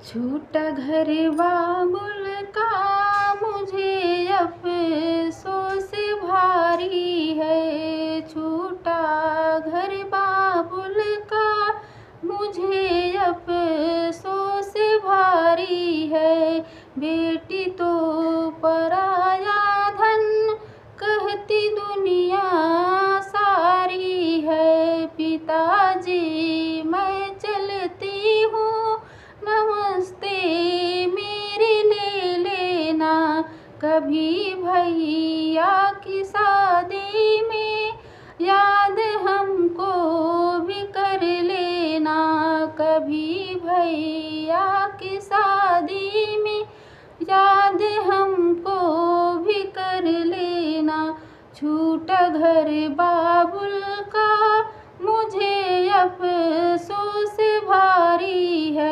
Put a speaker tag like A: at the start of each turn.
A: छूटा घर बाबुल का मुझे अफ़सोस भारी है। छूटा घर बाबुल का मुझे अफ़सोस भारी है। बेटी तो पराया धन कहती दुनिया सारी है। पिताजी मैं चलती हूँ, नमस्ते मेरी ले लेना। कभी भैया की शादी में याद हमको भी कर लेना। कभी भैया की शादी में याद हमको भी कर लेना। छूटा घर बाबुल का मुझे अफ़सोस भारी है।